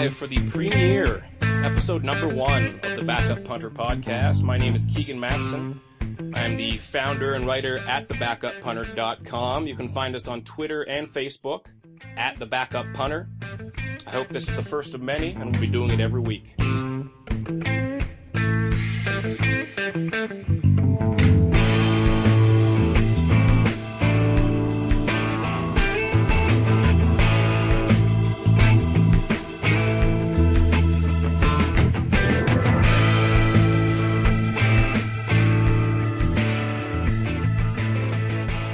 live for the premiere, episode number 1 of the Backup Punter Podcast. My name is Keegan Matheson. I am the founder and writer at thebackupunter.com. You can find us on Twitter and Facebook at the Backup Punter. I hope this is the first of many, and we'll be doing it every week.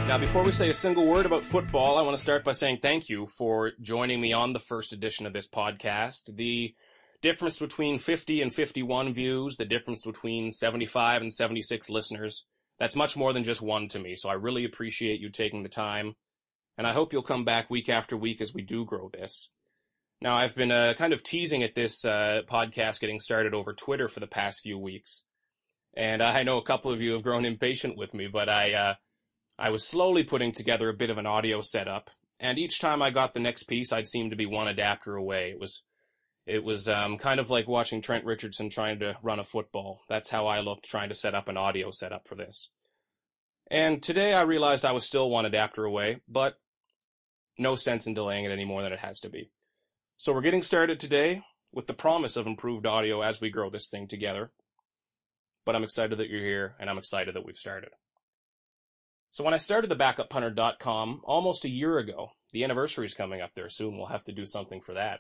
Now, before we say a single word about football, I want to start by saying thank you for joining me on the first edition of this podcast. The difference between 50 and 51 views, the difference between 75 and 76 listeners, that's much more than just one to me. So I really appreciate you taking the time, and I hope you'll come back week after week as we do grow this. Now, I've been kind of teasing at this podcast getting started over Twitter for the past few weeks, and I know a couple of you have grown impatient with me, but I was slowly putting together a bit of an audio setup, and each time I got the next piece, I'd seem to be one adapter away. It was kind of like watching Trent Richardson trying to run a football. That's how I looked trying to set up an audio setup for this. And today I realized I was still one adapter away, but no sense in delaying it any more than it has to be. So we're getting started today with the promise of improved audio as we grow this thing together. But I'm excited that you're here, and I'm excited that we've started. So when I started the BackupPunter.com almost a year ago, the anniversary's coming up there soon, we'll have to do something for that.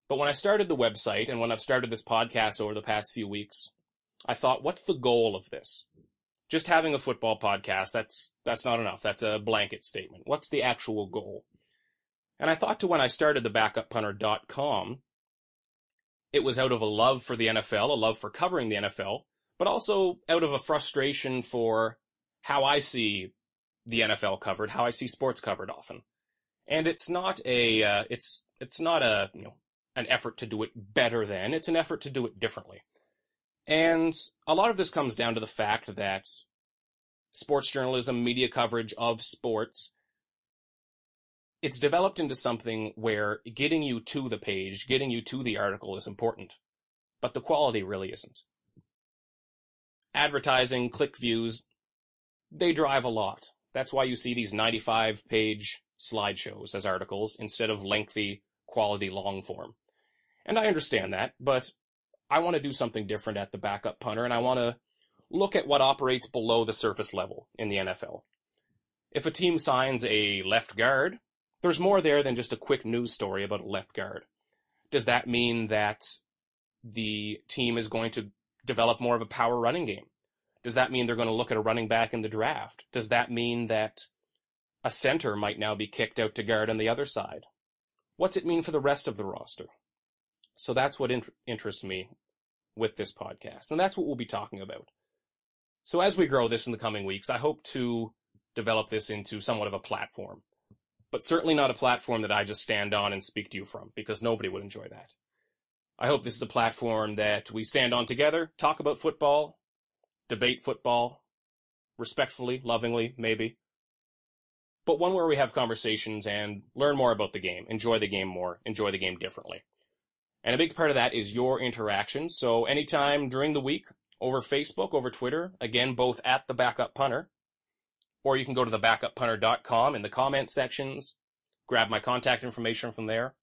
But when I started the website, and when I've started this podcast over the past few weeks, I thought, what's the goal of this? Just having a football podcast, that's not enough. That's a blanket statement. What's the actual goal? And I thought to when I started the BackupPunter.com, it was out of a love for the NFL, a love for covering the NFL, but also out of a frustration for how I see the NFL covered, how I see sports covered often. And it's not an effort to do it better than, it's an effort to do it differently. And a lot of this comes down to the fact that sports journalism, media coverage of sports, it's developed into something where getting you to the page, getting you to the article is important, but the quality really isn't. Advertising, click views, they drive a lot. That's why you see these 95-page slideshows as articles instead of lengthy, quality long form. And I understand that, but I want to do something different at the Backup Punter, and I want to look at what operates below the surface level in the NFL. If a team signs a left guard, there's more there than just a quick news story about a left guard. Does that mean that the team is going to develop more of a power running game? Does that mean they're going to look at a running back in the draft? Does that mean that a center might now be kicked out to guard on the other side? What's it mean for the rest of the roster? So that's what interests me with this podcast, and that's what we'll be talking about. So as we grow this in the coming weeks, I hope to develop this into somewhat of a platform, but certainly not a platform that I just stand on and speak to you from, because nobody would enjoy that. I hope this is a platform that we stand on together, talk about football, debate football, respectfully, lovingly, maybe. But one where we have conversations and learn more about the game, enjoy the game more, enjoy the game differently. And a big part of that is your interaction. So anytime during the week, over Facebook, over Twitter, again, both at the Backup Punter, or you can go to thebackupunter.com in the comment sections, grab my contact information from there.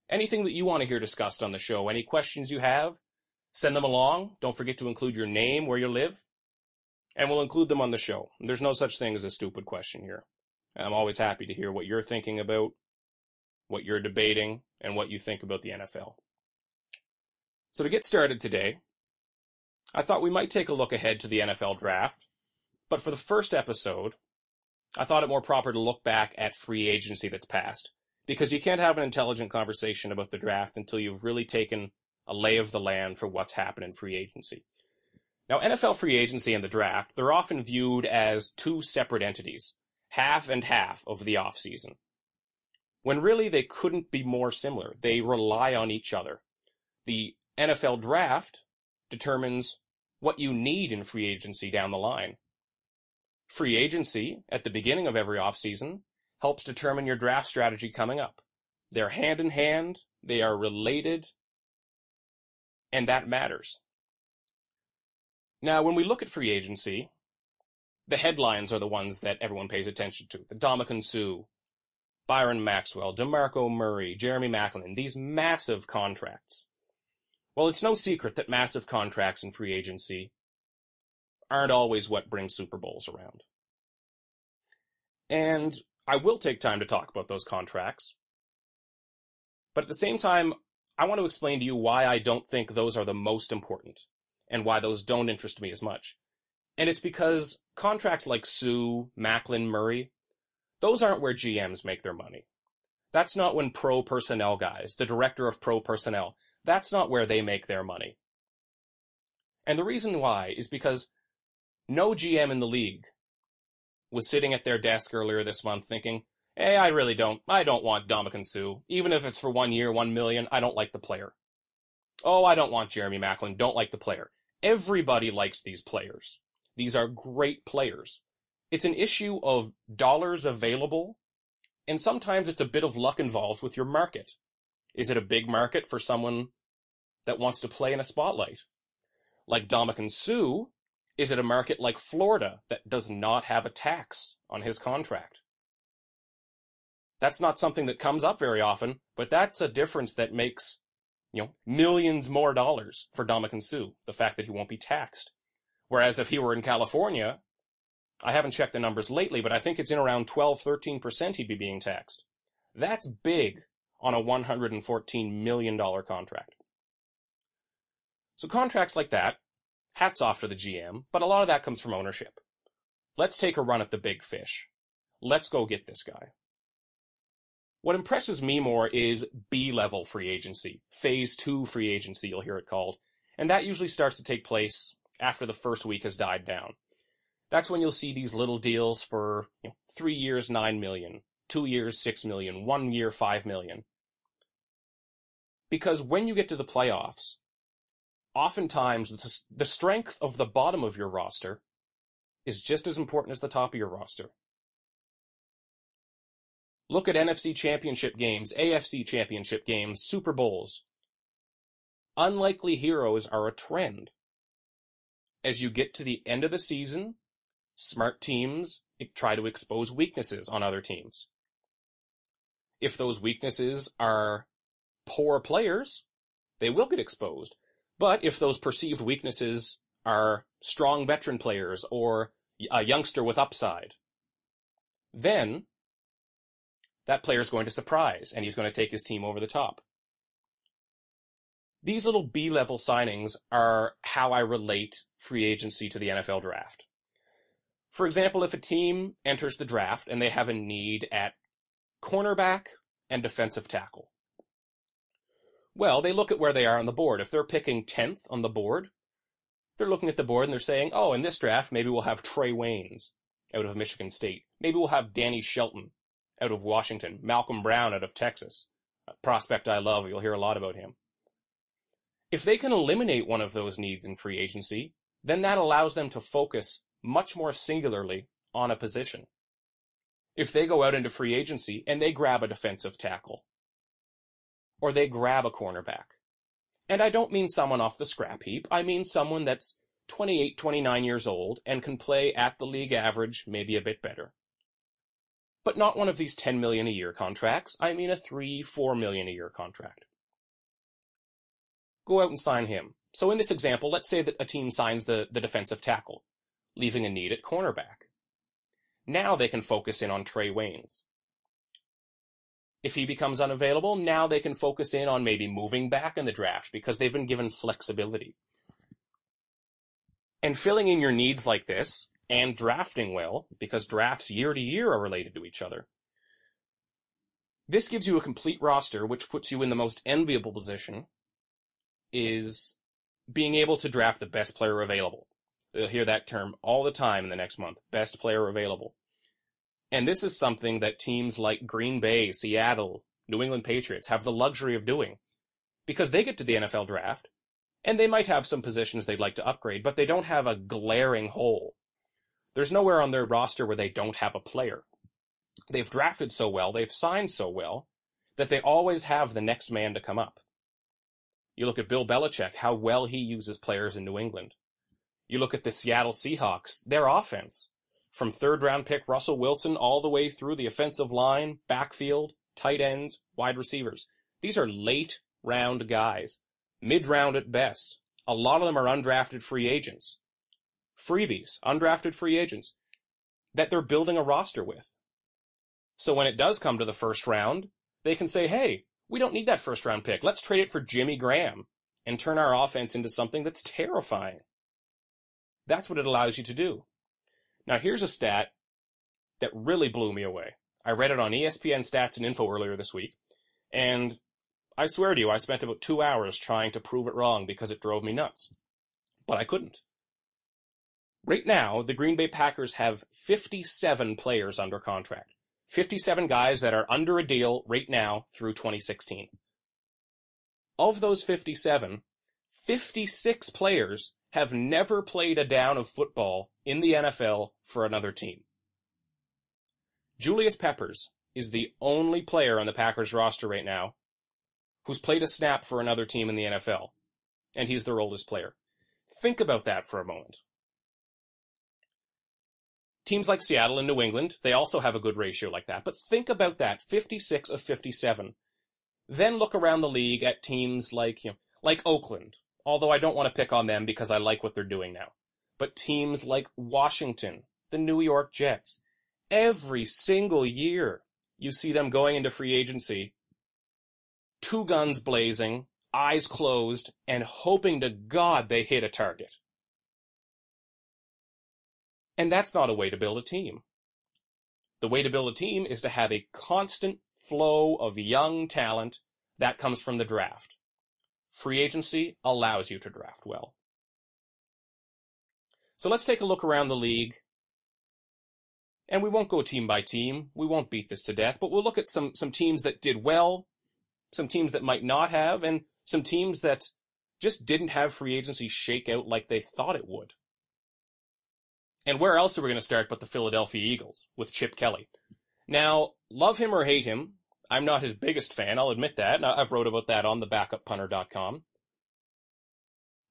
Anything that you want to hear discussed on the show, any questions you have, send them along. Don't forget to include your name, where you live, and we'll include them on the show. There's no such thing as a stupid question here. I'm always happy to hear what you're thinking about, what you're debating, and what you think about the NFL. So to get started today, I thought we might take a look ahead to the NFL draft, but for the first episode, I thought it more proper to look back at free agency that's passed, because you can't have an intelligent conversation about the draft until you've really taken a lay of the land for what's happened in free agency. Now, NFL free agency and the draft, they're often viewed as two separate entities, half and half of the offseason, when really they couldn't be more similar. They rely on each other. The NFL draft determines what you need in free agency down the line. Free agency, at the beginning of every offseason, helps determine your draft strategy coming up. They're hand in hand, they are related, and that matters. Now, when we look at free agency, the headlines are the ones that everyone pays attention to. The Ndamukong Suh, Byron Maxwell, DeMarco Murray, Jeremy Maclin, these massive contracts. Well, it's no secret that massive contracts in free agency aren't always what brings Super Bowls around. And I will take time to talk about those contracts. But at the same time, I want to explain to you why I don't think those are the most important and why those don't interest me as much. And it's because contracts like Suh, Maclin, Murray, those aren't where GMs make their money. That's not when pro personnel guys, the director of pro personnel, that's not where they make their money. And the reason why is because no GM in the league was sitting at their desk earlier this month thinking, hey, I don't want Ndamukong Suh. Even if it's for 1 year, $1 million, I don't like the player. Oh, I don't want Jeremy Maclin, don't like the player. Everybody likes these players. These are great players. It's an issue of dollars available, and sometimes it's a bit of luck involved with your market. Is it a big market for someone that wants to play in a spotlight? Like Ndamukong Suh, is it a market like Florida that does not have a tax on his contract? That's not something that comes up very often, but that's a difference that makes, millions more dollars for Ndamukong Suh, the fact that he won't be taxed. Whereas if he were in California, I haven't checked the numbers lately, but I think it's in around 12-13% he'd be being taxed. That's big on a $114 million contract. So contracts like that, hats off to the GM, but a lot of that comes from ownership. Let's take a run at the big fish. Let's go get this guy. What impresses me more is B-level free agency, phase 2 free agency, you'll hear it called, and that usually starts to take place after the first week has died down. That's when you'll see these little deals for 3 years, $9 million, 2 years, $6 million, 1 year, $5 million. Because when you get to the playoffs, oftentimes the strength of the bottom of your roster is just as important as the top of your roster. Look at NFC championship games, AFC championship games, Super Bowls. Unlikely heroes are a trend. As you get to the end of the season, smart teams try to expose weaknesses on other teams. If those weaknesses are poor players, they will get exposed. But if those perceived weaknesses are strong veteran players or a youngster with upside, then that player's going to surprise, and he's going to take his team over the top. These little B-level signings are how I relate free agency to the NFL draft. For example, if a team enters the draft and they have a need at cornerback and defensive tackle, well, they look at where they are on the board. If they're picking 10th on the board, they're looking at the board and they're saying, oh, in this draft, maybe we'll have Trey Waynes out of Michigan State. Maybe we'll have Danny Shelton out of Washington, Malcolm Brown out of Texas, a prospect I love. You'll hear a lot about him. If they can eliminate one of those needs in free agency, then that allows them to focus much more singularly on a position. If they go out into free agency and they grab a defensive tackle, or they grab a cornerback, and I don't mean someone off the scrap heap, I mean someone that's 28, 29 years old and can play at the league average, maybe a bit better. But not one of these $10 million a year contracts. I mean a $3-4 million a year contract. Go out and sign him. So in this example, let's say that a team signs the defensive tackle, leaving a need at cornerback. Now they can focus in on Trey Waynes. If he becomes unavailable, now they can focus in on maybe moving back in the draft because they've been given flexibility. And filling in your needs like this, and drafting well, because drafts year to year are related to each other. This gives you a complete roster, which puts you in the most enviable position, is being able to draft the best player available. You'll hear that term all the time in the next month, best player available. And this is something that teams like Green Bay, Seattle, New England Patriots have the luxury of doing, because they get to the NFL draft, and they might have some positions they'd like to upgrade, but they don't have a glaring hole. There's nowhere on their roster where they don't have a player. They've drafted so well, they've signed so well, that they always have the next man to come up. You look at Bill Belichick, how well he uses players in New England. You look at the Seattle Seahawks, their offense, from third-round pick Russell Wilson all the way through the offensive line, backfield, tight ends, wide receivers. These are late-round guys, mid-round at best. A lot of them are undrafted free agents. Freebies, undrafted free agents, that they're building a roster with. So when it does come to the first round, they can say, hey, we don't need that first-round pick. Let's trade it for Jimmy Graham and turn our offense into something that's terrifying. That's what it allows you to do. Now, here's a stat that really blew me away. I read it on ESPN Stats and Info earlier this week, and I swear to you, I spent about 2 hours trying to prove it wrong because it drove me nuts. But I couldn't. Right now, the Green Bay Packers have 57 players under contract. 57 guys that are under a deal right now through 2016. Of those 57, 56 players have never played a down of football in the NFL for another team. Julius Peppers is the only player on the Packers roster right now who's played a snap for another team in the NFL, and he's their oldest player. Think about that for a moment. Teams like Seattle and New England, they also have a good ratio like that. But think about that, 56 of 57. Then look around the league at teams like Oakland, although I don't want to pick on them because I like what they're doing now. But teams like Washington, the New York Jets, every single year you see them going into free agency, two guns blazing, eyes closed, and hoping to God they hit a target. And that's not a way to build a team. The way to build a team is to have a constant flow of young talent that comes from the draft. Free agency allows you to draft well. So let's take a look around the league. And we won't go team by team. We won't beat this to death, but we'll look at some teams that did well, some teams that might not have, and some teams that just didn't have free agency shake out like they thought it would. And where else are we going to start but the Philadelphia Eagles with Chip Kelly? Now, love him or hate him, I'm not his biggest fan, I'll admit that. I've wrote about that on the BackupPunter.com.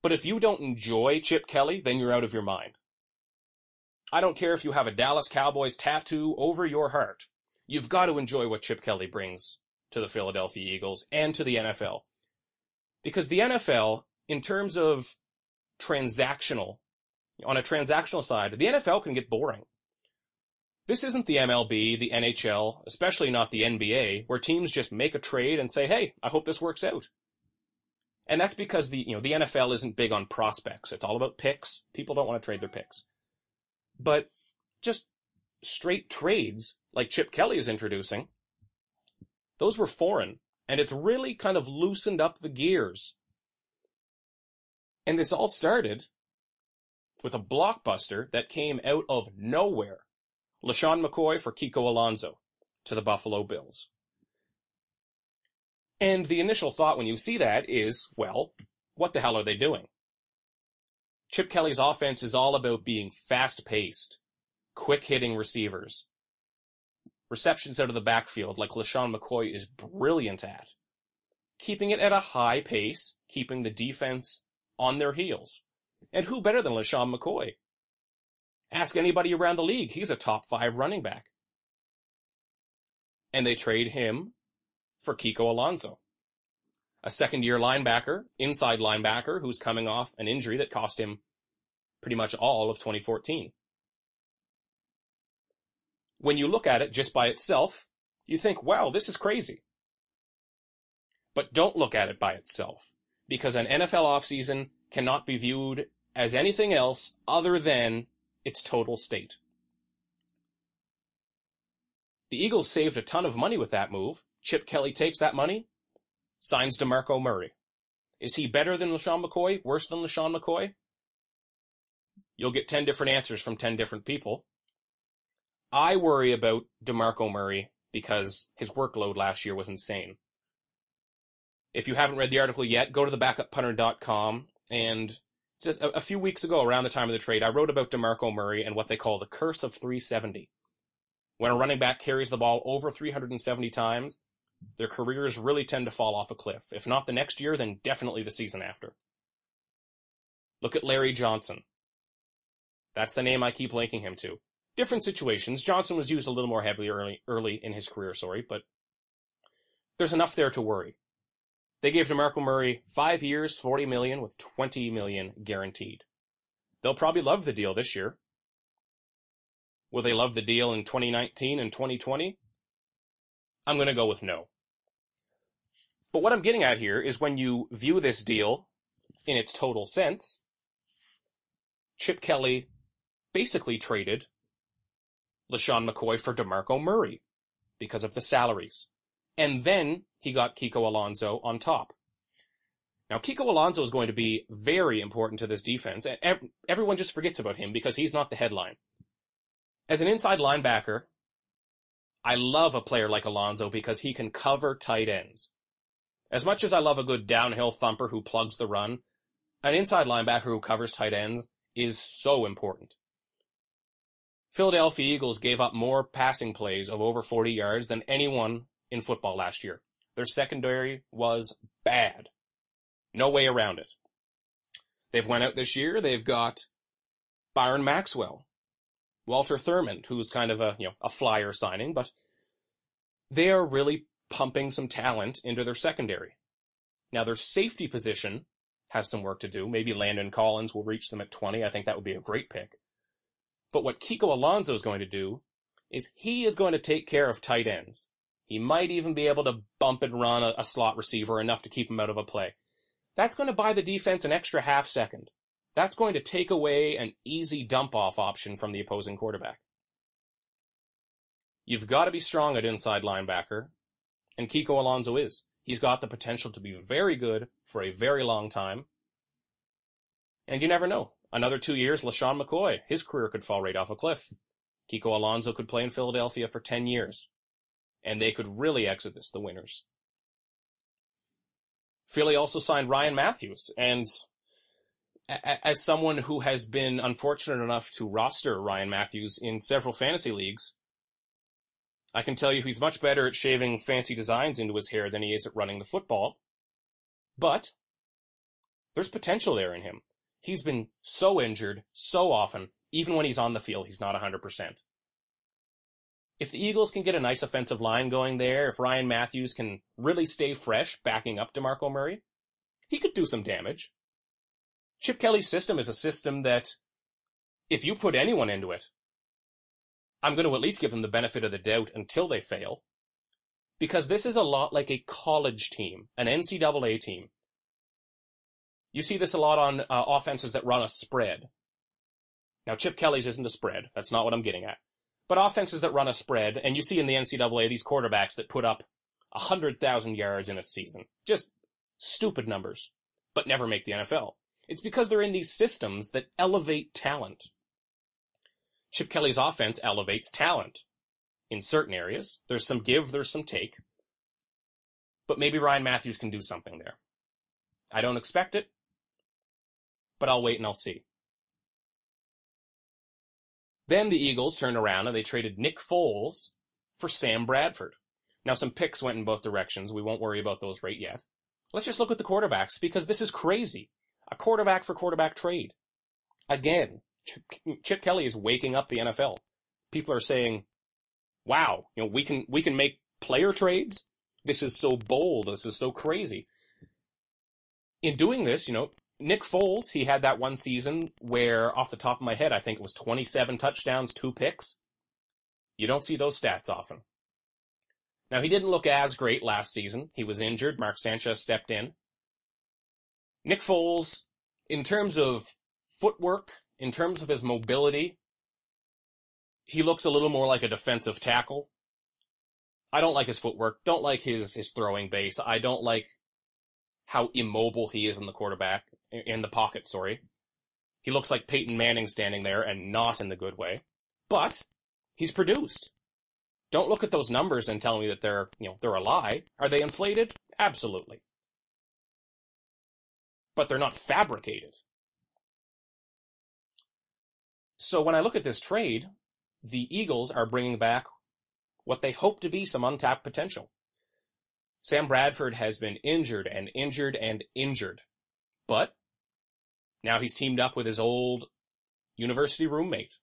But if you don't enjoy Chip Kelly, then you're out of your mind. I don't care if you have a Dallas Cowboys tattoo over your heart. You've got to enjoy what Chip Kelly brings to the Philadelphia Eagles and to the NFL. Because the NFL, in terms of on a transactional side, the NFL can get boring. This isn't the MLB, the NHL, especially not the NBA, where teams just make a trade and say, hey, I hope this works out. And that's because the NFL isn't big on prospects. It's all about picks. People don't want to trade their picks. But just straight trades, like Chip Kelly is introducing, those were foreign. And it's really kind of loosened up the gears. And this all started with a blockbuster that came out of nowhere. LaShawn McCoy for Kiko Alonso to the Buffalo Bills. And the initial thought when you see that is, well, what the hell are they doing? Chip Kelly's offense is all about being fast-paced, quick-hitting receivers. Receptions out of the backfield, like LaShawn McCoy is brilliant at. Keeping it at a high pace, keeping the defense on their heels. And who better than LaShawn McCoy? Ask anybody around the league. He's a top 5 running back. And they trade him for Kiko Alonso, a second-year linebacker, inside linebacker, who's coming off an injury that cost him pretty much all of 2014. When you look at it just by itself, you think, wow, this is crazy. But don't look at it by itself, because an NFL offseason cannot be viewed as anything else other than its total state. The Eagles saved a ton of money with that move. Chip Kelly takes that money, signs DeMarco Murray. Is he better than LaShawn McCoy? Worse than LaShawn McCoy? You'll get 10 different answers from 10 different people. I worry about DeMarco Murray because his workload last year was insane. If you haven't read the article yet, go to the BackupPunter.com, and just a few weeks ago, around the time of the trade, I wrote about DeMarco Murray and what they call the curse of 370. When a running back carries the ball over 370 times, their careers really tend to fall off a cliff. If not the next year, then definitely the season after. Look at Larry Johnson. That's the name I keep linking him to. Different situations. Johnson was used a little more heavily early in his career, but there's enough there to worry. They gave DeMarco Murray 5 years, $40 million, with $20 million guaranteed. They'll probably love the deal this year. Will they love the deal in 2019 and 2020? I'm going to go with no. But what I'm getting at here is when you view this deal in its total sense, Chip Kelly basically traded LeSean McCoy for DeMarco Murray because of the salaries. And then he got Kiko Alonso on top. Now, Kiko Alonso is going to be very important to this defense, and everyone just forgets about him because he's not the headline. As an inside linebacker, I love a player like Alonso because he can cover tight ends. As much as I love a good downhill thumper who plugs the run, an inside linebacker who covers tight ends is so important. Philadelphia Eagles gave up more passing plays of over 40 yards than anyone in football last year. Their secondary was bad. No way around it. They've went out this year. They've got Byron Maxwell, Walter Thurmond, who's kind of a flyer signing, but they are really pumping some talent into their secondary. Now, their safety position has some work to do. Maybe Landon Collins will reach them at 20. I think that would be a great pick. But what Kiko Alonso is going to do is he is going to take care of tight ends. He might even be able to bump and run a slot receiver enough to keep him out of a play. That's going to buy the defense an extra half second. That's going to take away an easy dump-off option from the opposing quarterback. You've got to be strong at inside linebacker, and Kiko Alonso is. He's got the potential to be very good for a very long time. And you never know. Another 2 years, LeSean McCoy, his career could fall right off a cliff. Kiko Alonso could play in Philadelphia for 10 years. And they could really exit this the winners. Philly also signed Ryan Matthews, and as someone who has been unfortunate enough to roster Ryan Matthews in several fantasy leagues, I can tell you he's much better at shaving fancy designs into his hair than he is at running the football. But there's potential there in him. He's been so injured so often, even when he's on the field, he's not 100%. If the Eagles can get a nice offensive line going there, if Ryan Matthews can really stay fresh backing up DeMarco Murray, he could do some damage. Chip Kelly's system is a system that, if you put anyone into it, I'm going to at least give them the benefit of the doubt until they fail. Because this is a lot like a college team, an NCAA team. You see this a lot on offenses that run a spread. Now, Chip Kelly's isn't a spread. That's not what I'm getting at. But offenses that run a spread, and you see in the NCAA these quarterbacks that put up 100,000 yards in a season. Just stupid numbers, but never make the NFL. It's because they're in these systems that elevate talent. Chip Kelly's offense elevates talent. In certain areas, there's some give, there's some take. But maybe Ryan Matthews can do something there. I don't expect it, but I'll wait and I'll see. Then the Eagles turned around and they traded Nick Foles for Sam Bradford. Now, some picks went in both directions. We won't worry about those right yet. Let's just look at the quarterbacks, because this is crazy. A quarterback for quarterback trade. Again, Chip Kelly is waking up the NFL. People are saying, wow, we can make player trades? This is so bold. This is so crazy. In doing this, Nick Foles, he had that one season where, off the top of my head, I think it was 27 touchdowns, 2 picks. You don't see those stats often. Now, he didn't look as great last season. He was injured. Mark Sanchez stepped in. Nick Foles, in terms of footwork, in terms of his mobility, he looks a little more like a defensive tackle. I don't like his footwork. Don't like his throwing base. I don't like how immobile he is in the pocket, sorry. He looks like Peyton Manning standing there, and not in the good way. But he's produced. Don't look at those numbers and tell me that they're a lie. Are they inflated? Absolutely. But they're not fabricated. So when I look at this trade, the Eagles are bringing back what they hope to be some untapped potential. Sam Bradford has been injured and injured and injured. But now he's teamed up with his old university roommate.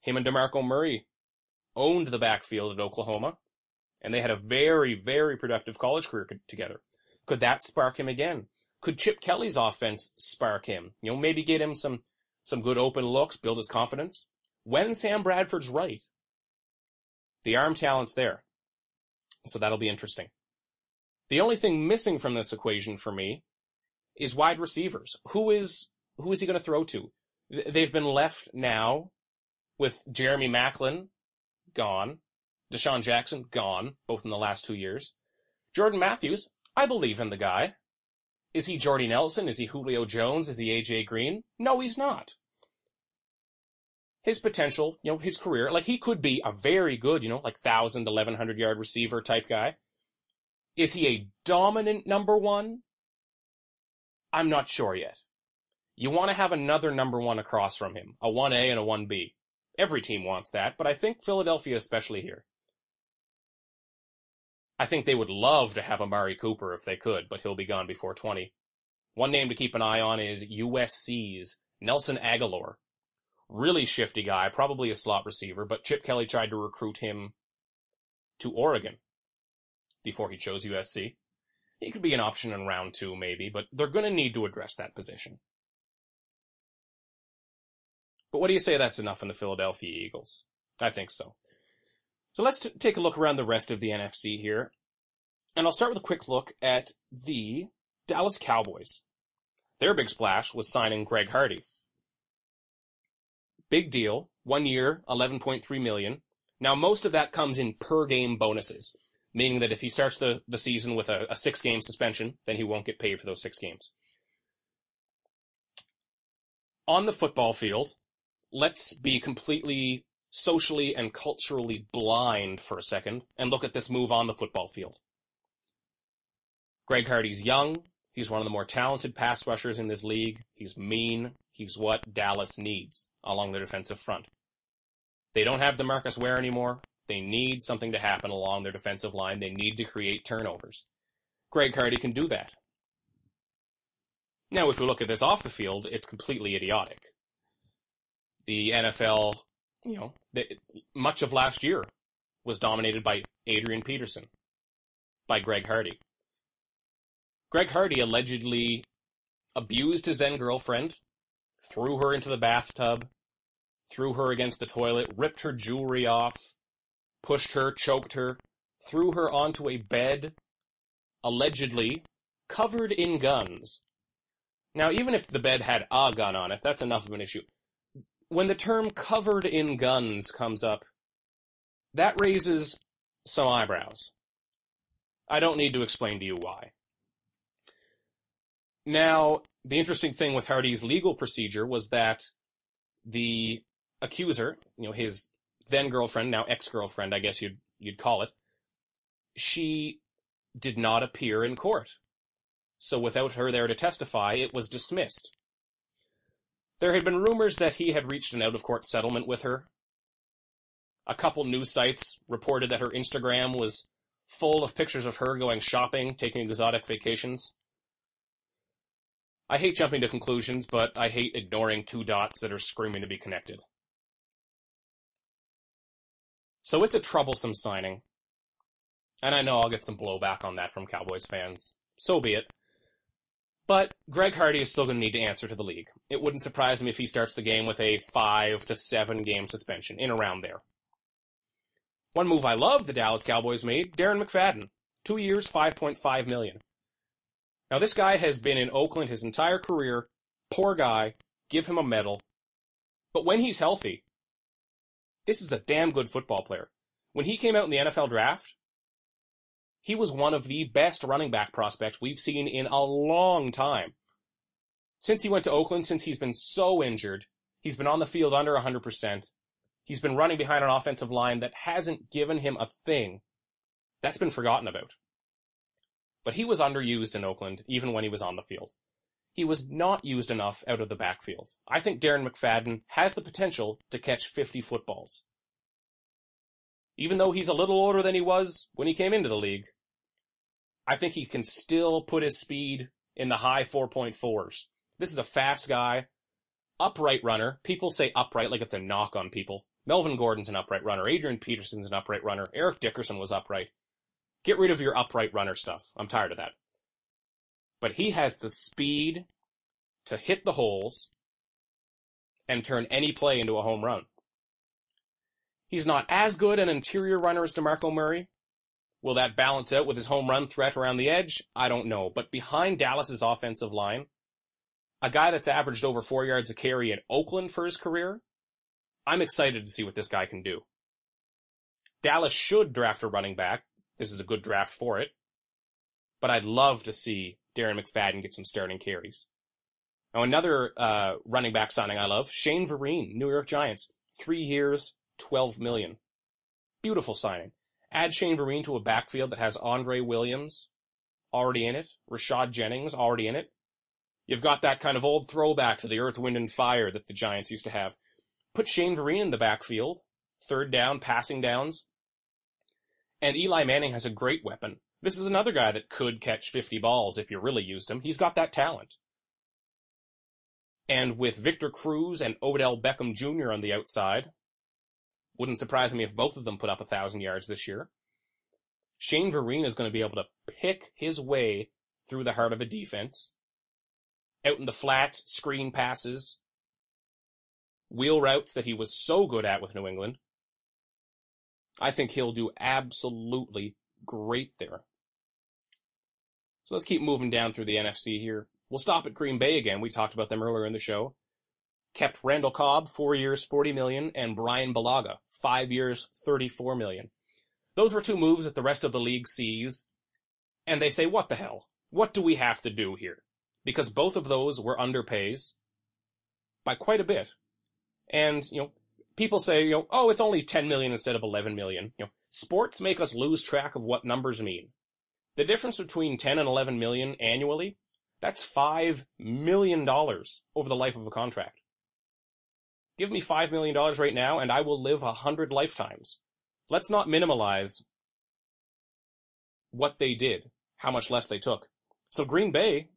Him and DeMarco Murray owned the backfield at Oklahoma, and they had a very, very productive college career together. Could that spark him again? Could Chip Kelly's offense spark him? Maybe get him some good open looks, build his confidence. When Sam Bradford's right, the arm talent's there. So that'll be interesting. The only thing missing from this equation for me is wide receivers. Who is he going to throw to? They've been left now with Jeremy Maclin gone, Deshaun Jackson gone, both in the last 2 years. Jordan Matthews, I believe in the guy. Is he Jordy Nelson? Is he Julio Jones? Is he A.J. Green? No, he's not. His potential, his career, he could be a very good, 1,000, 1,100 yard receiver type guy. Is he a dominant number one? I'm not sure yet. You want to have another number one across from him, a 1A and a 1B. Every team wants that, but I think Philadelphia especially here. I think they would love to have Amari Cooper if they could, but he'll be gone before 20. One name to keep an eye on is USC's Nelson Aguilar. Really shifty guy, probably a slot receiver, but Chip Kelly tried to recruit him to Oregon before he chose USC. He could be an option in round 2 maybe, but they're going to need to address that position. But what do you say that's enough in the Philadelphia Eagles? I think so. So let's take a look around the rest of the NFC here. And I'll start with a quick look at the Dallas Cowboys. Their big splash was signing Greg Hardy. Big deal. 1 year, $11.3 million. Now, most of that comes in per-game bonuses, meaning that if he starts the season with a 6-game suspension, then he won't get paid for those 6 games. On the football field, let's be completely socially and culturally blind for a second and look at this move on the football field. Greg Hardy's young. He's one of the more talented pass rushers in this league. He's mean. He's what Dallas needs along their defensive front. They don't have DeMarcus Ware anymore. They need something to happen along their defensive line. They need to create turnovers. Greg Hardy can do that. Now, if we look at this off the field, it's completely idiotic. The NFL, much of last year was dominated by Adrian Peterson, by Greg Hardy. Greg Hardy allegedly abused his then-girlfriend, threw her into the bathtub, threw her against the toilet, ripped her jewelry off, pushed her, choked her, threw her onto a bed, allegedly covered in guns. Now, even if the bed had a gun on it, that's enough of an issue. When the term covered in guns comes up, that raises some eyebrows. I don't need to explain to you why. Now, the interesting thing with Hardy's legal procedure was that the accuser, his then-girlfriend, now ex-girlfriend, I guess you'd call it, she did not appear in court. So without her there to testify, it was dismissed. There had been rumors that he had reached an out-of-court settlement with her. A couple news sites reported that her Instagram was full of pictures of her going shopping, taking exotic vacations. I hate jumping to conclusions, but I hate ignoring 2 dots that are screaming to be connected. So it's a troublesome signing. And I know I'll get some blowback on that from Cowboys fans. So be it. But Greg Hardy is still going to need to answer to the league. It wouldn't surprise me if he starts the game with a 5 to 7 game suspension, in around there. One move I love the Dallas Cowboys made, Darren McFadden. 2 years, $5.5 million. Now, this guy has been in Oakland his entire career. Poor guy. Give him a medal. But when he's healthy, this is a damn good football player. When he came out in the NFL draft, he was one of the best running back prospects we've seen in a long time. Since he went to Oakland, since he's been so injured, he's been on the field under 100%. He's been running behind an offensive line that hasn't given him a thing. That's been forgotten about. But he was underused in Oakland, even when he was on the field. He was not used enough out of the backfield. I think Darren McFadden has the potential to catch 50 footballs. Even though he's a little older than he was when he came into the league, I think he can still put his speed in the high 4.4s. This is a fast guy, upright runner. People say upright like it's a knock on people. Melvin Gordon's an upright runner. Adrian Peterson's an upright runner. Eric Dickerson was upright. Get rid of your upright runner stuff. I'm tired of that. But he has the speed to hit the holes and turn any play into a home run. He's not as good an interior runner as DeMarco Murray. Will that balance out with his home run threat around the edge? I don't know. But behind Dallas's offensive line, a guy that's averaged over 4 yards a carry in Oakland for his career, I'm excited to see what this guy can do. Dallas should draft a running back. This is a good draft for it. But I'd love to see Darren McFadden get some starting carries. Now another running back signing I love, Shane Vereen, New York Giants. 3 years, $12 million. Beautiful signing. Add Shane Vereen to a backfield that has Andre Williams already in it, Rashad Jennings already in it. You've got that kind of old throwback to the Earth, Wind, and Fire that the Giants used to have. Put Shane Vereen in the backfield, third down, passing downs. And Eli Manning has a great weapon. This is another guy that could catch 50 balls if you really used him. He's got that talent. And with Victor Cruz and Odell Beckham Jr. on the outside, wouldn't surprise me if both of them put up 1,000 yards this year. Shane Vereen is going to be able to pick his way through the heart of a defense. Out in the flats, screen passes, wheel routes that he was so good at with New England. I think he'll do absolutely great there. So let's keep moving down through the NFC here. We'll stop at Green Bay again. We talked about them earlier in the show. Kept Randall Cobb, 4 years, $40 million, and Brian Bulaga, 5 years, $34 million. Those were two moves that the rest of the league sees, and they say, what the hell? What do we have to do here? Because both of those were underpays by quite a bit. And, people say, oh, it's only 10 million instead of 11 million. Sports make us lose track of what numbers mean. The difference between 10 and 11 million annually, that's $5 million over the life of a contract. Give me $5 million right now and I will live 100 lifetimes. Let's not minimize what they did, how much less they took. So Green Bay,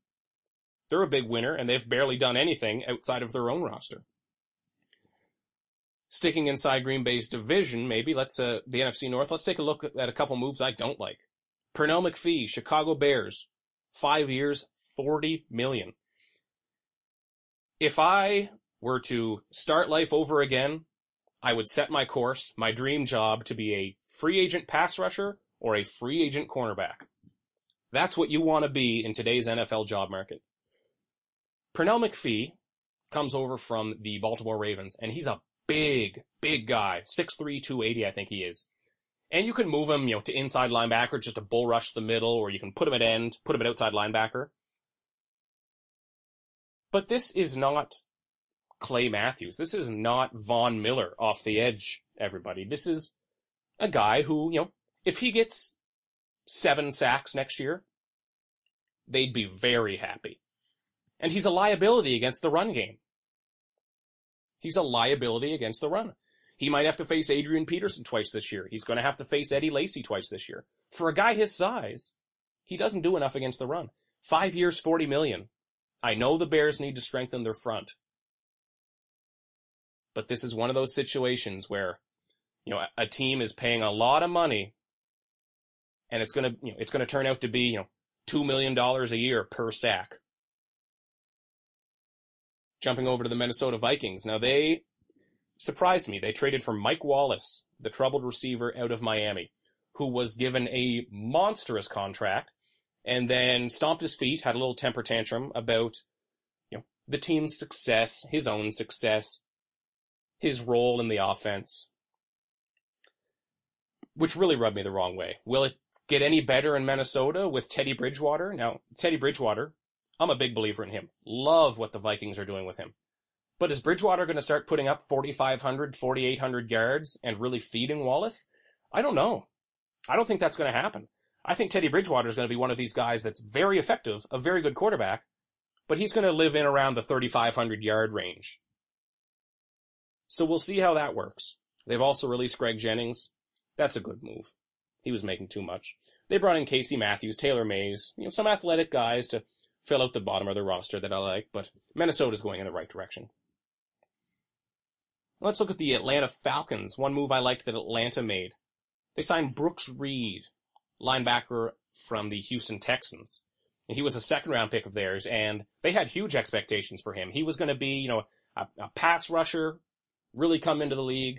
they're a big winner and they've barely done anything outside of their own roster. Sticking inside Green Bay's division, maybe, the NFC North, let's take a look at a couple moves I don't like. Pernell McPhee, Chicago Bears, 5 years, $40 million. If I were to start life over again, I would set my course, my dream job, to be a free agent pass rusher or a free agent cornerback. That's what you want to be in today's NFL job market. Pernell McPhee comes over from the Baltimore Ravens, and he's a big guy, 6'3", 280, I think he is. And you can move him, to inside linebacker, just to bull rush the middle, or you can put him at end, put him at outside linebacker. But this is not Clay Matthews. This is not Von Miller off the edge, everybody. This is a guy who, if he gets 7 sacks next year, they'd be very happy. And he's a liability against the run game. He's a liability against the run. He might have to face Adrian Peterson twice this year. He's going to have to face Eddie Lacy twice this year. For a guy his size, he doesn't do enough against the run. 5 years, $40 million. I know the Bears need to strengthen their front. But this is one of those situations where, a team is paying a lot of money and it's going to turn out to be, $2 million a year per sack. Jumping over to the Minnesota Vikings. Now, they surprised me. They traded for Mike Wallace, the troubled receiver out of Miami, who was given a monstrous contract and then stomped his feet, had a little temper tantrum about, the team's success, his own success, his role in the offense, which really rubbed me the wrong way. Will it get any better in Minnesota with Teddy Bridgewater? Now, Teddy Bridgewater, I'm a big believer in him. Love what the Vikings are doing with him. But is Bridgewater going to start putting up 4,500, 4,800 yards and really feeding Wallace? I don't know. I don't think that's going to happen. I think Teddy Bridgewater is going to be one of these guys that's very effective, a very good quarterback, but he's going to live in around the 3,500 yard range. So we'll see how that works. They've also released Greg Jennings. That's a good move. He was making too much. They brought in Casey Matthews, Taylor Mays, some athletic guys to fill out the bottom of the roster that I like, but Minnesota's going in the right direction. Let's look at the Atlanta Falcons. One move I liked that Atlanta made. They signed Brooks Reed, linebacker from the Houston Texans. He was a second-round pick of theirs, and they had huge expectations for him. He was going to be, a pass rusher, really come into the league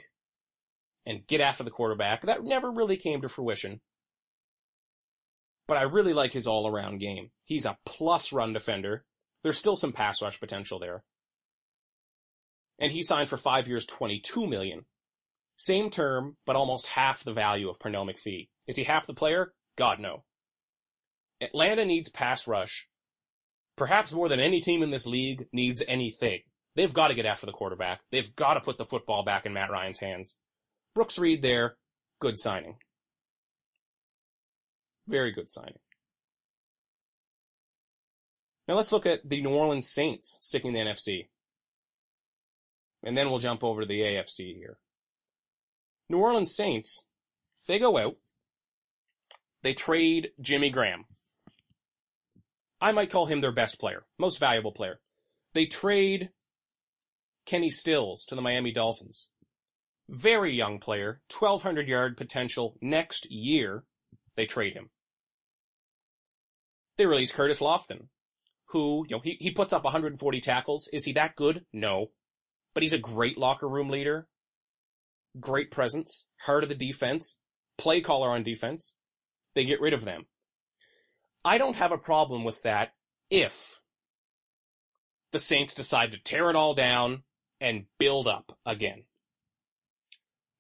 and get after the quarterback. That never really came to fruition. But I really like his all-around game. He's a plus run defender. There's still some pass rush potential there. And he signed for 5 years, $22 million. Same term, but almost half the value of Pernell McPhee. Is he half the player? God, no. Atlanta needs pass rush. Perhaps more than any team in this league needs anything. They've got to get after the quarterback. They've got to put the football back in Matt Ryan's hands. Brooks Reed there, good signing. Very good signing. Now let's look at the New Orleans Saints sticking the NFC. And then we'll jump over to the AFC here. New Orleans Saints, they go out. They trade Jimmy Graham. I might call him their best player, most valuable player. They trade Kenny Stills to the Miami Dolphins. Very young player, 1,200-yard potential next year. They trade him. They release Curtis Lofton, who, he puts up 140 tackles. Is he that good? No. But he's a great locker room leader. Great presence. Heart of the defense. Play caller on defense. They get rid of them. I don't have a problem with that if the Saints decide to tear it all down and build up again.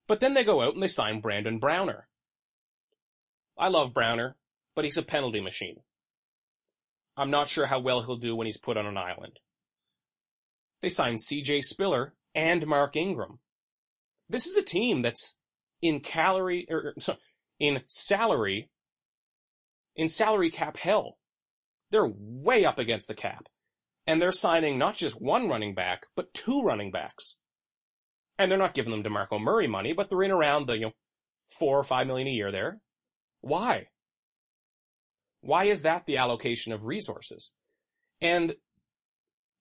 But then they go out and they sign Brandon Browner. I love Browner, but he's a penalty machine. I'm not sure how well he'll do when he's put on an island. They signed C.J. Spiller and Mark Ingram. This is a team that's in salary cap hell. They're way up against the cap. And they're signing not just one running back, but two running backs. And they're not giving them DeMarco Murray money, but they're in around the, $4 or $5 million a year there. Why? Why is that the allocation of resources? And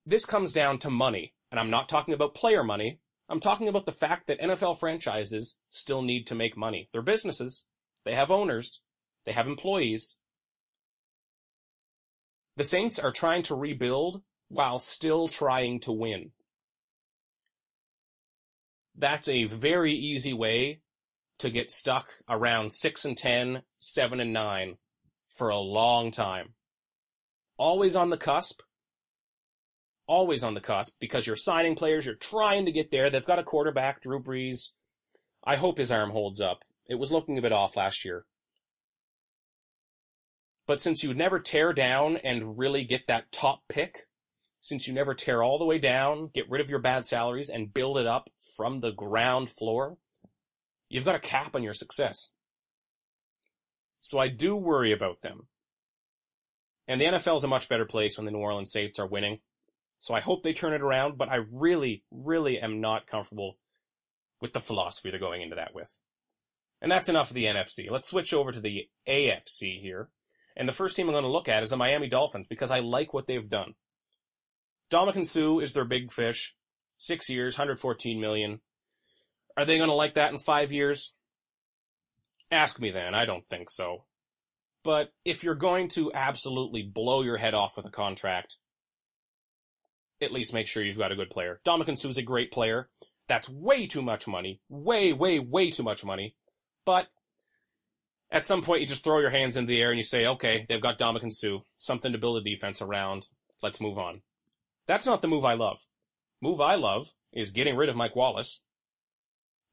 this comes down to money. And I'm not talking about player money. I'm talking about the fact that NFL franchises still need to make money. They're businesses. They have owners. They have employees. The Saints are trying to rebuild while still trying to win. That's a very easy way to get stuck around 6-10, 7-9 for a long time. Always on the cusp. Always on the cusp, because you're signing players, you're trying to get there. They've got a quarterback, Drew Brees. I hope his arm holds up. It was looking a bit off last year. But since you never tear down and really get that top pick, since you never tear all the way down, get rid of your bad salaries, and build it up from the ground floor, you've got a cap on your success. So I do worry about them. And the NFL is a much better place when the New Orleans Saints are winning. So I hope they turn it around, but I really, really am not comfortable with the philosophy they're going into that with. And that's enough of the NFC. Let's switch over to the AFC here. And the first team I'm going to look at is the Miami Dolphins, because I like what they've done. Ndamukong Suh is their big fish. 6 years, $114 million. Are they going to like that in 5 years? Ask me then. I don't think so. But if you're going to absolutely blow your head off with a contract, at least make sure you've got a good player. Ndamukong Suh is a great player. That's way too much money. Way, way, way too much money. But at some point, you just throw your hands in the air and you say, okay, they've got Ndamukong Suh. Something to build a defense around. Let's move on. That's not the move I love. Move I love is getting rid of Mike Wallace.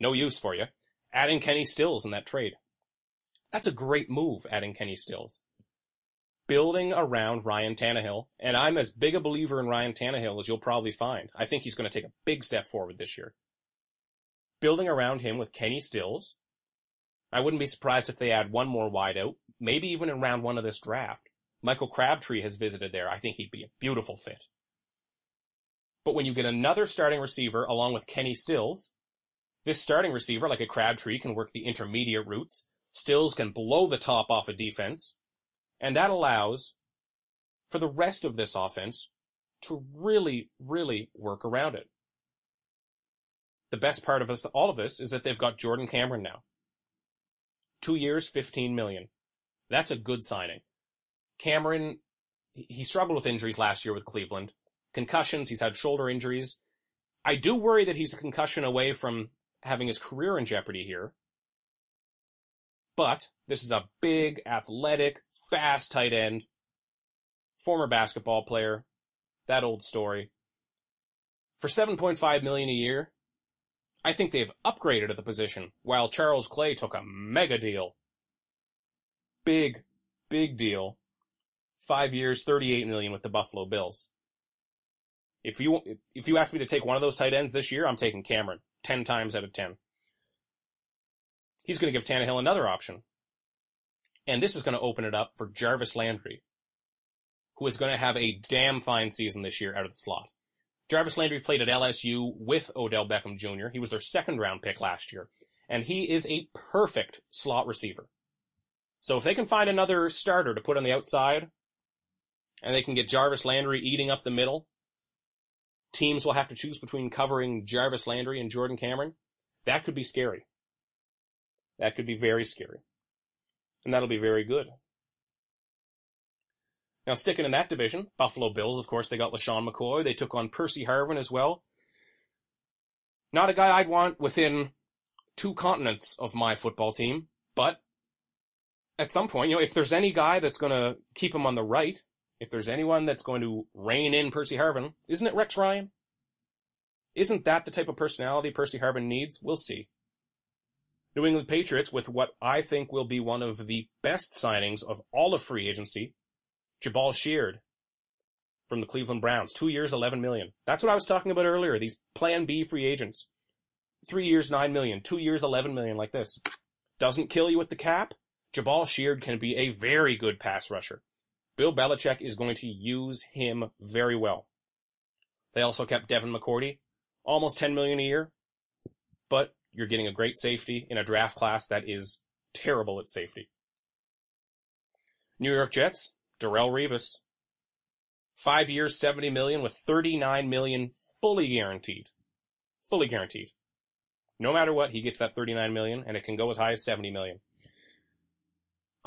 No use for you. Adding Kenny Stills in that trade. That's a great move, adding Kenny Stills. Building around Ryan Tannehill, and I'm as big a believer in Ryan Tannehill as you'll probably find. I think he's going to take a big step forward this year. Building around him with Kenny Stills. I wouldn't be surprised if they add one more wideout, maybe even in round one of this draft. Michael Crabtree has visited there. I think he'd be a beautiful fit. But when you get another starting receiver along with Kenny Stills, This starting receiver, like a Crabtree, can work the intermediate routes. Stills can blow the top off a defense. And that allows for the rest of this offense to really, really work around it. The best part of all of this is that they've got Jordan Cameron now. 2 years, $15 million. That's a good signing. Cameron, he struggled with injuries last year with Cleveland. Concussions, he's had shoulder injuries. I do worry that he's a concussion away from having his career in jeopardy here. But this is a big, athletic, fast tight end. Former basketball player. That old story. For $7.5 million a year, I think they've upgraded at the position, while Charles Clay took a mega deal. Big deal. 5 years, $38 million with the Buffalo Bills. If you ask me to take one of those tight ends this year, I'm taking Cameron. 10 times out of 10. He's going to give Tannehill another option. And this is going to open it up for Jarvis Landry, who is going to have a damn fine season this year out of the slot. Jarvis Landry played at LSU with Odell Beckham Jr. He was their second-round pick last year. And he is a perfect slot receiver. So if they can find another starter to put on the outside, and they can get Jarvis Landry eating up the middle, teams will have to choose between covering Jarvis Landry and Jordan Cameron. That could be scary. That could be very scary. And that'll be very good. Now, sticking in that division, Buffalo Bills, of course, they got LaShawn McCoy. They took on Percy Harvin as well. Not a guy I'd want within 2 continents of my football team, but at some point, if there's any guy that's going to keep him on the right, if there's anyone that's going to rein in Percy Harvin, isn't it Rex Ryan? Isn't that the type of personality Percy Harvin needs? We'll see. New England Patriots, with what I think will be one of the best signings of all of free agency, Jabal Sheard from the Cleveland Browns. 2 years, $11 million. That's what I was talking about earlier, these Plan B free agents. 3 years, $9 million. 2 years, $11 million, like this. Doesn't kill you with the cap. Jabal Sheard can be a very good pass rusher. Bill Belichick is going to use him very well. They also kept Devin McCourty, almost $10 million a year, but you're getting a great safety in a draft class that is terrible at safety. New York Jets, Darrelle Revis. 5 years, $70 million with $39 million fully guaranteed. Fully guaranteed. No matter what, he gets that $39 million, and it can go as high as $70 million.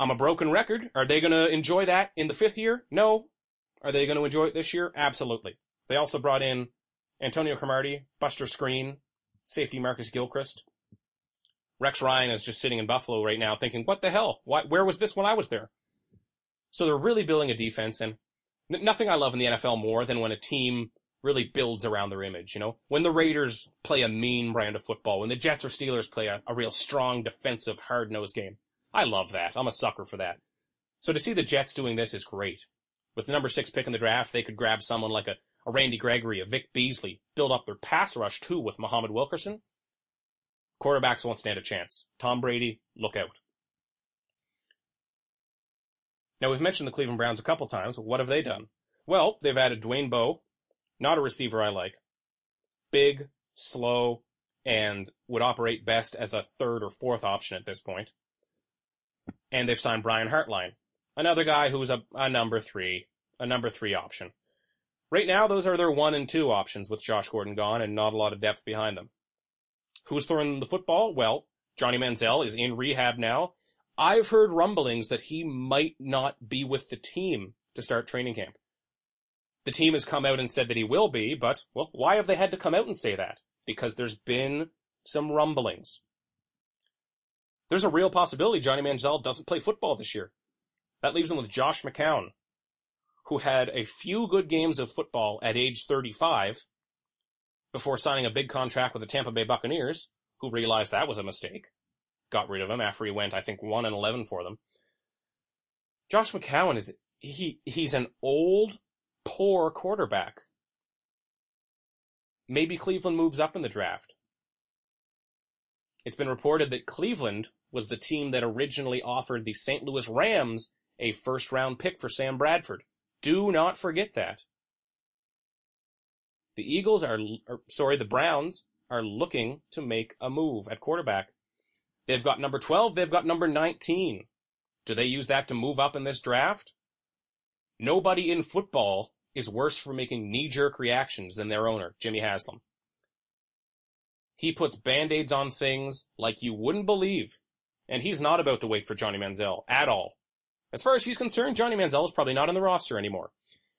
I'm a broken record. Are they going to enjoy that in the 5th year? No. Are they going to enjoy it this year? Absolutely. They also brought in Antonio Cromartie, Buster Screen, safety Marcus Gilchrist. Rex Ryan is just sitting in Buffalo right now thinking, what the hell? Where was this when I was there? So they're really building a defense, and nothing I love in the NFL more than when a team really builds around their image, When the Raiders play a mean brand of football, when the Jets or Steelers play a real strong, defensive, hard-nosed game. I love that. I'm a sucker for that. So to see the Jets doing this is great. With the number 6 pick in the draft, they could grab someone like a Randy Gregory, a Vic Beasley, build up their pass rush too with Muhammad Wilkerson. Quarterbacks won't stand a chance. Tom Brady, look out. Now, we've mentioned the Cleveland Browns a couple times. What have they done? Well, they've added Dwayne Bowe, not a receiver I like. Big, slow, and would operate best as a 3rd or 4th option at this point. And they've signed Brian Hartline, another guy who's a number 3 option. Right now, those are their 1 and 2 options with Josh Gordon gone and not a lot of depth behind them. Who's throwing the football? Well, Johnny Manziel is in rehab now. I've heard rumblings that he might not be with the team to start training camp. The team has come out and said that he will be, but, well, why have they had to come out and say that? Because there's been some rumblings. There's a real possibility Johnny Manziel doesn't play football this year. That leaves him with Josh McCown, who had a few good games of football at age 35 before signing a big contract with the Tampa Bay Buccaneers, who realized that was a mistake. Got rid of him after he went, I think, 1-11 for them. Josh McCown he's an old, poor quarterback. Maybe Cleveland moves up in the draft. It's been reported that Cleveland was the team that originally offered the St. Louis Rams a 1st-round pick for Sam Bradford. Do not forget that. The Browns are looking to make a move at quarterback. They've got number 12, they've got number 19. Do they use that to move up in this draft? Nobody in football is worse for making knee-jerk reactions than their owner, Jimmy Haslam. He puts Band-Aids on things like you wouldn't believe, and he's not about to wait for Johnny Manziel at all. As far as he's concerned, Johnny Manziel is probably not on the roster anymore.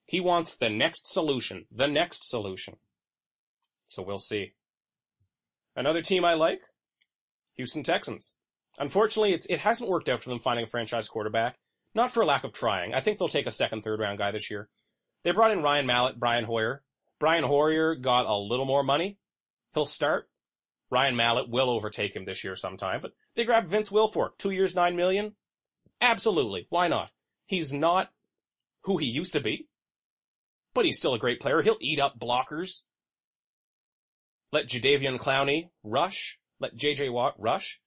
He wants the next solution. The next solution. So we'll see. Another team I like, Houston Texans. Unfortunately, it hasn't worked out for them finding a franchise quarterback. Not for a lack of trying. I think they'll take a second, third round guy this year. They brought in Ryan Mallett, Brian Hoyer. Brian Hoyer got a little more money. He'll start. Ryan Mallett will overtake him this year sometime. But they grabbed Vince Wilfork, 2 years, $9 million. Absolutely. Why not? He's not who he used to be, but he's still a great player. He'll eat up blockers. Let Jadeveon Clowney rush. Let J.J. Watt rush.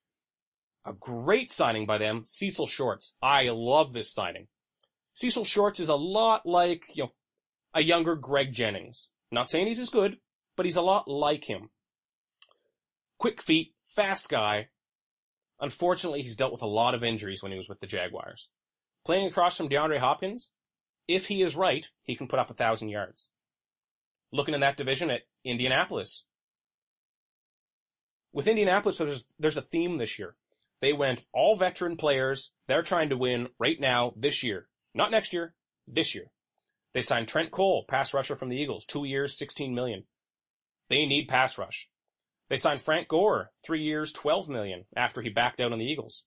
A great signing by them, Cecil Shorts. I love this signing. Cecil Shorts is a lot like, a younger Greg Jennings. Not saying he's as good, but he's a lot like him. Quick feet, fast guy. Unfortunately, he's dealt with a lot of injuries when he was with the Jaguars. Playing across from DeAndre Hopkins, if he is right, he can put up 1,000 yards. Looking in that division at Indianapolis. With Indianapolis, there's a theme this year. They went all veteran players. They're trying to win right now, this year. Not next year, this year. They signed Trent Cole, pass rusher from the Eagles, 2 years, $16 million. They need pass rush. They signed Frank Gore, 3 years, $12 million, after he backed out on the Eagles.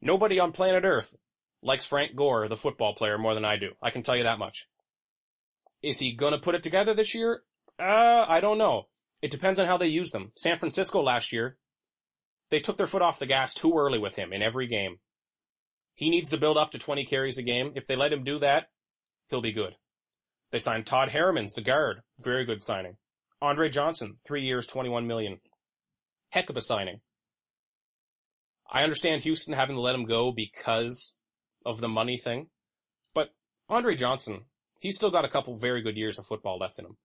Nobody on planet Earth likes Frank Gore, the football player, more than I do. I can tell you that much. Is he going to put it together this year? I don't know. It depends on how they use them. San Francisco last year, they took their foot off the gas too early with him in every game. He needs to build up to 20 carries a game. If they let him do that, he'll be good. They signed Todd Herremans, the guard. Very good signing. Andre Johnson, 3 years, $21 million. Heck of a signing. I understand Houston having to let him go because of the money thing, but Andre Johnson, he's still got a couple very good years of football left in him.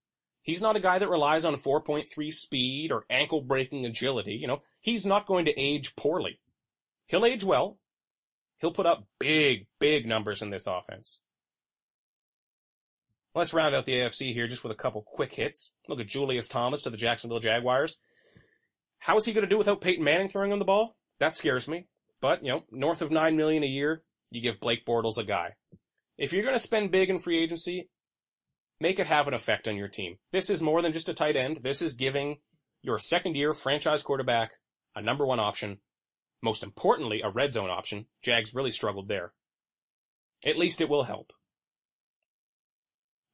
He's not a guy that relies on 4.3 speed or ankle-breaking agility. He's not going to age poorly. He'll age well. He'll put up big, big numbers in this offense. Let's round out the AFC here just with a couple quick hits. Look at Julius Thomas to the Jacksonville Jaguars. How is he going to do without Peyton Manning throwing him the ball? That scares me. But, north of $9 million a year, you give Blake Bortles a guy. If you're going to spend big in free agency, make it have an effect on your team. This is more than just a tight end. This is giving your second-year franchise quarterback a number one option. Most importantly, a red zone option. Jags really struggled there. At least it will help.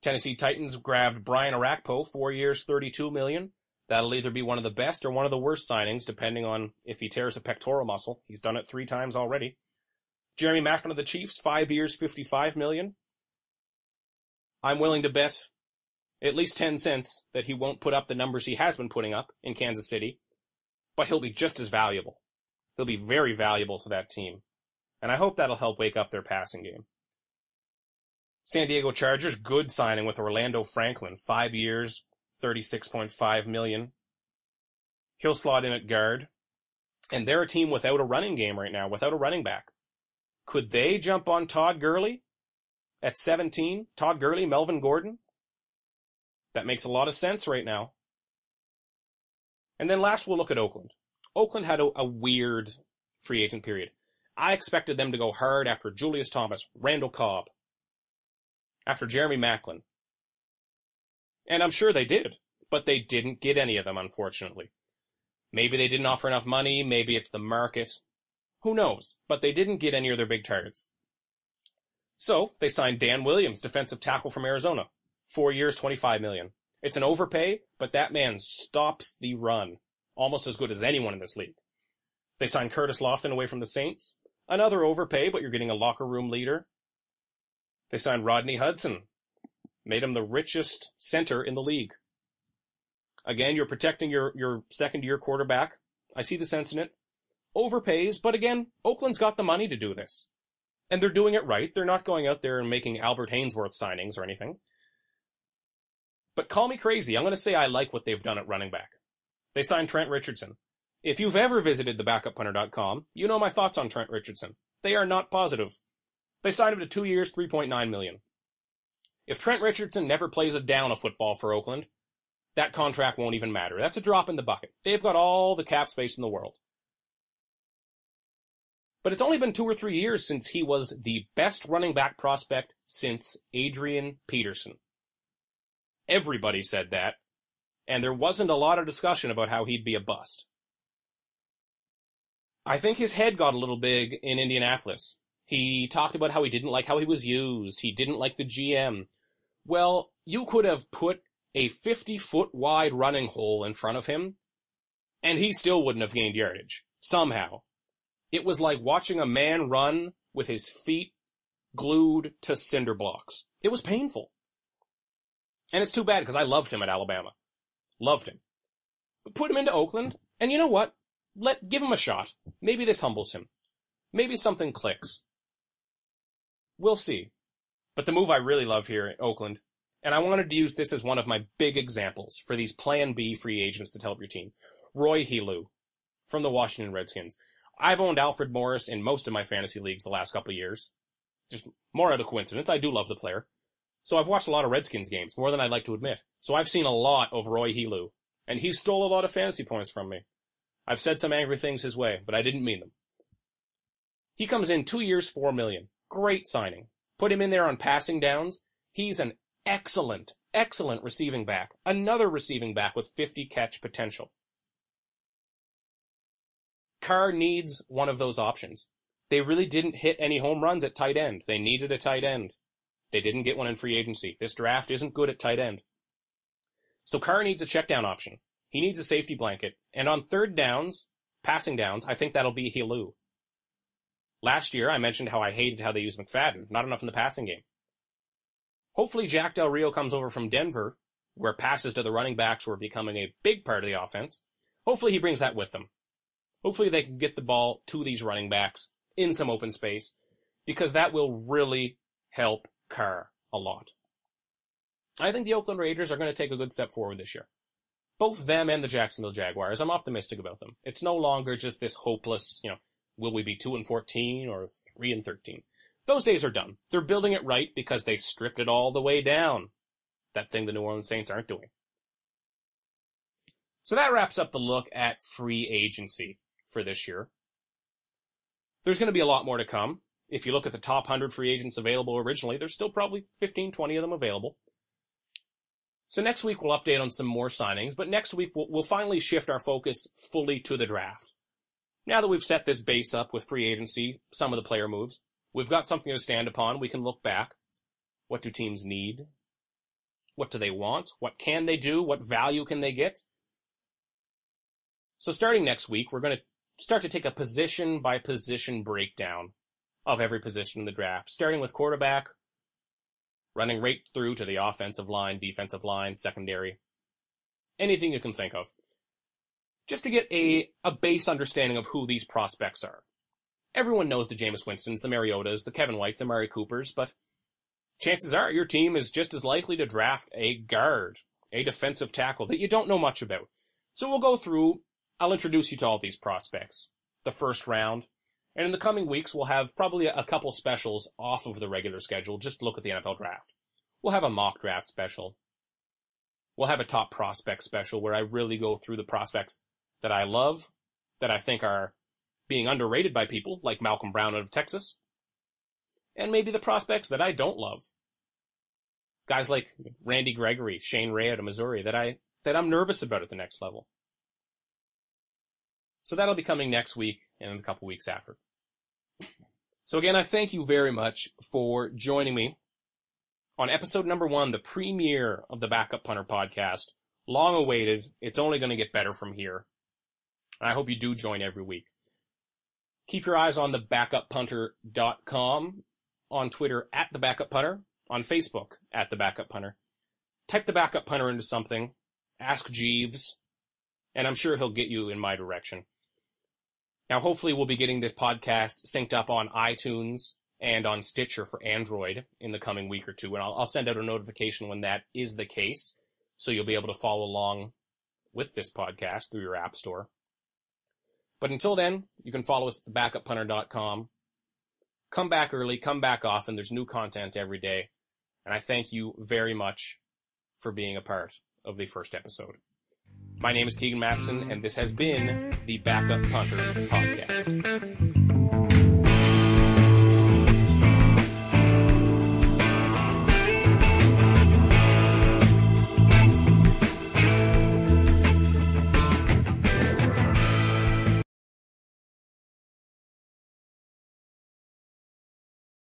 Tennessee Titans grabbed Brian Orakpo, 4 years, $32 million. That'll either be one of the best or one of the worst signings, depending on if he tears a pectoral muscle. He's done it 3 times already. Jeremy Maclin of the Chiefs, 5 years, $55 million. I'm willing to bet at least 10 cents that he won't put up the numbers he has been putting up in Kansas City, but he'll be just as valuable. He'll be very valuable to that team, and I hope that'll help wake up their passing game. San Diego Chargers, good signing with Orlando Franklin, 5 years, $36.5 million. He'll slot in at guard, and they're a team without a running game right now, without a running back. Could they jump on Todd Gurley at 17? Todd Gurley, Melvin Gordon? That makes a lot of sense right now. And then last we'll look at Oakland. Oakland had a weird free agent period. I expected them to go hard after Julius Thomas, Randall Cobb, after Jeremy Maclin. And I'm sure they did, but they didn't get any of them, unfortunately. Maybe they didn't offer enough money, maybe it's the market. Who knows? But they didn't get any of their big targets. So, they signed Dan Williams, defensive tackle from Arizona. 4 years, $25 million. It's an overpay, but that man stops the run. Almost as good as anyone in this league. They signed Curtis Lofton away from the Saints. Another overpay, but you're getting a locker room leader. They signed Rodney Hudson. Made him the richest center in the league. Again, you're protecting your second-year quarterback. I see the sense in it. Overpays, but again, Oakland's got the money to do this. And they're doing it right. They're not going out there and making Albert Hainsworth signings or anything. But call me crazy. I'm going to say I like what they've done at running back. They signed Trent Richardson. If you've ever visited thebackupunter.com, you know my thoughts on Trent Richardson. They are not positive. They signed him to 2 years, $3.9 million. If Trent Richardson never plays a down of football for Oakland, that contract won't even matter. That's a drop in the bucket. They've got all the cap space in the world. But it's only been 2 or 3 years since he was the best running back prospect since Adrian Peterson. Everybody said that, and there wasn't a lot of discussion about how he'd be a bust. I think his head got a little big in Indianapolis. He talked about how he didn't like how he was used. He didn't like the GM. Well, you could have put a 50-foot wide running hole in front of him, and he still wouldn't have gained yardage. Somehow. It was like watching a man run with his feet glued to cinder blocks. It was painful. And it's too bad, because I loved him at Alabama. Loved him. But put him into Oakland, and you know what? Give him a shot. Maybe this humbles him. Maybe something clicks. We'll see. But the move I really love here at Oakland, and I wanted to use this as one of my big examples for these Plan B free agents to help your team. Roy Helu from the Washington Redskins. I've owned Alfred Morris in most of my fantasy leagues the last couple of years. Just more out of coincidence. I do love the player. So I've watched a lot of Redskins games, more than I'd like to admit. So I've seen a lot of Roy Helu, and he stole a lot of fantasy points from me. I've said some angry things his way, but I didn't mean them. He comes in 2 years, $4 million. Great signing. Put him in there on passing downs. He's an excellent receiving back. Another receiving back with 50 catch potential. Carr needs one of those options. They really didn't hit any home runs at tight end. They needed a tight end. They didn't get one in free agency. This draft isn't good at tight end. So Carr needs a check down option. He needs a safety blanket. And on third downs, passing downs, I think that'll be Helu. Last year, I mentioned how I hated how they used McFadden. Not enough in the passing game. Hopefully Jack Del Rio comes over from Denver, where passes to the running backs were becoming a big part of the offense. Hopefully he brings that with them. Hopefully they can get the ball to these running backs in some open space, because that will really help Carr a lot. I think the Oakland Raiders are going to take a good step forward this year. Both them and the Jacksonville Jaguars, I'm optimistic about them. It's no longer just this hopeless, will we be 2-14 or 3-13? Those days are done. They're building it right because they stripped it all the way down. That thing the New Orleans Saints aren't doing. So that wraps up the look at free agency for this year. There's going to be a lot more to come. If you look at the top 100 free agents available originally, there's still probably 15, 20 of them available. So next week we'll update on some more signings, but next week we'll finally shift our focus fully to the draft. Now that we've set this base up with free agency, some of the player moves, we've got something to stand upon. We can look back. What do teams need? What do they want? What can they do? What value can they get? So starting next week, we're going to start to take a position-by-position breakdown of every position in the draft, starting with quarterback, running right through to the offensive line, defensive line, secondary, anything you can think of, just to get a base understanding of who these prospects are. Everyone knows the Jameis Winstons, the Mariotas, the Kevin Whites, and Amari Coopers, but chances are your team is just as likely to draft a guard, a defensive tackle that you don't know much about. So we'll go through. I'll introduce you to all these prospects, the first round, and in the coming weeks we'll have probably a couple specials off of the regular schedule, just to look at the NFL draft. We'll have a mock draft special. We'll have a top prospect special where I really go through the prospects that I love, that I think are being underrated by people, like Malcolm Brown out of Texas, and maybe the prospects that I don't love. Guys like Randy Gregory, Shane Ray out of Missouri, that I'm nervous about at the next level. So that'll be coming next week and a couple weeks after. So again, I thank you very much for joining me on episode number 1, the premiere of the Backup Punter Podcast. Long awaited. It's only going to get better from here. And I hope you do join every week. Keep your eyes on the backuppunter.com, on Twitter at the Backup Punter, on Facebook at the Backup Punter. Type the Backup Punter into something, ask Jeeves, and I'm sure he'll get you in my direction. Now, hopefully we'll be getting this podcast synced up on iTunes and on Stitcher for Android in the coming week or two, and I'll send out a notification when that is the case, so you'll be able to follow along with this podcast through your app store. But until then, you can follow us at thebackupunter.com. Come back early, come back often. There's new content every day. And I thank you very much for being a part of the first episode. My name is Keegan Matheson, and this has been the Backup Punter Podcast.